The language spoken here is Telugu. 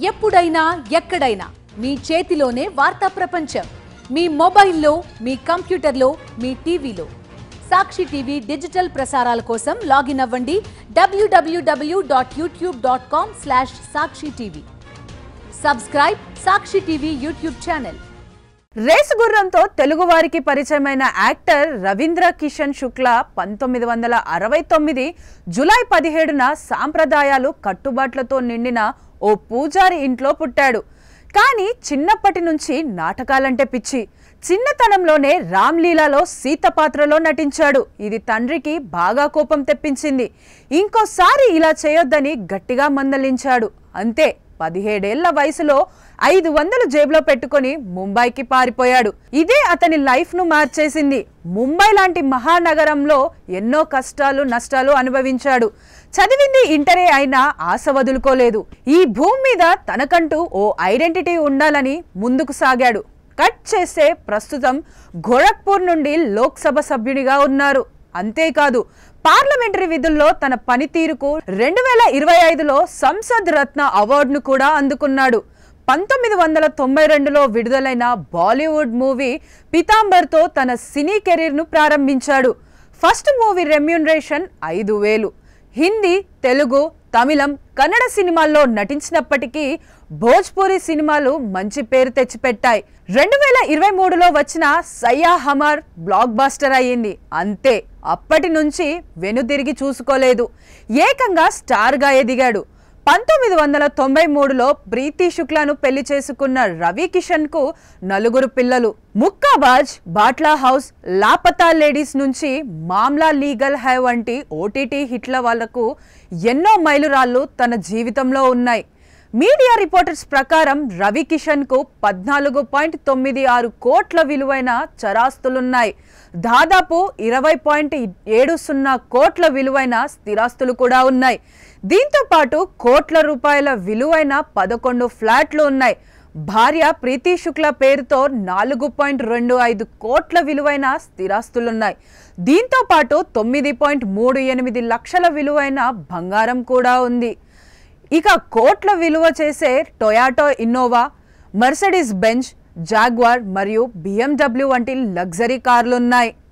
ఎప్పుడైనా ఎక్కడైనా మీ చేతిలోనే వార్తా ప్రపంచం. మీ మొబైల్లో, మీ కంప్యూటర్లో, మీ టీవీలో. సాక్షి టీవీ డిజిటల్ ప్రసారాల కోసం లాగిన్ అవ్వండి www.youtube.com/sakshi-tv. Subscribe Sakshi TV YouTube channel. రేసు గుర్రంతో తెలుగు వారికి పరిచయమైన యాక్టర్ రవీంద్ర కిషన్ శుక్లా 1969 జూలై 17న సాంప్రదాయాలు కట్టుబాట్లతో నిండిన ఓ పూజారి ఇంట్లో పుట్టాడు. కానీ చిన్నప్పటి నుంచి నాటకాలంటే పిచ్చి. చిన్నతనంలోనే రామ్లీలాలో సీత పాత్రలో నటించాడు. ఇది తండ్రికి బాగా కోపం తెప్పించింది. ఇంకోసారి ఇలా చేయొద్దని గట్టిగా మందలించాడు. అంతే, 17 ఏళ్ల వయసులో 500 జేబులో పెట్టుకుని ముంబైకి పారిపోయాడు. ఇదే అతని లైఫ్ ను మార్చేసింది. ముంబై లాంటి మహానగరంలో ఎన్నో కష్టాలు నష్టాలు అనుభవించాడు. చదివింది ఇంటరే అయినా ఆశ వదులుకోలేదు. ఈ భూమి మీద తనకంటూ ఓ ఐడెంటిటీ ఉండాలని ముందుకు సాగాడు. కట్ చేస్తే ప్రస్తుతం గోరఖ్పూర్ నుండి లోక్సభ సభ్యునిగా ఉన్నారు. అంతేకాదు, పార్లమెంటరీ విధుల్లో తన పనితీరుకు 2025లో సంసద్ రత్న అవార్డును కూడా అందుకున్నాడు. 1992లో విడుదలైన బాలీవుడ్ మూవీ పీతాంబర్తో తన సినీ కెరీర్ను ప్రారంభించాడు. First movie remuneration 5,000. Hindi, Telugu, తమిళం, కన్నడ సినిమాల్లో నటించినప్పటికీ భోజ్పురి సినిమాలు మంచి పేరు తెచ్చిపెట్టాయి. 2023లో వచ్చిన సయ్యా హమార్ బ్లాక్ బాస్టర్ అయ్యింది. అంతే, అప్పటి నుంచి వెనుదిరిగి చూసుకోలేదు. ఏకంగా స్టార్గా ఎదిగాడు. 1993లో ప్రీతి శుక్లాను పెళ్లి చేసుకున్న రవి కిషన్ కు 4 పిల్లలు. ముక్కాబాజ్, బాట్లా హౌస్, లాపతా లేడీస్ నుంచి మామ్లా లీగల్ హై వంటి ఓటీటీ హిట్ల వాళ్లకు ఎన్నో మైలురాళ్లు తన జీవితంలో ఉన్నాయి. మీడియా రిపోర్టర్స్ ప్రకారం రవి కిషన్ కు 14.96 కోట్ల విలువైన చరాస్తులున్నాయి. దాదాపు 20.70 కోట్ల విలువైన స్థిరాస్తులు కూడా ఉన్నాయి. దీంతో పాటు కోట్ల రూపాయల విలువైన 11 ఫ్లాట్లు ఉన్నాయి. భార్య ప్రీతి శుక్లా పేరుతో 4.25 కోట్ల విలువైన స్థిరాస్తులున్నాయి. దీంతో పాటు 9.38 లక్షల విలువైన బంగారం కూడా ఉంది. ఇక కోట్ల విలువ చేసే Toyota Innova, Mercedes Benz, jaguar మరియు BMW వంటి లగ్జరీ కార్లున్నాయి.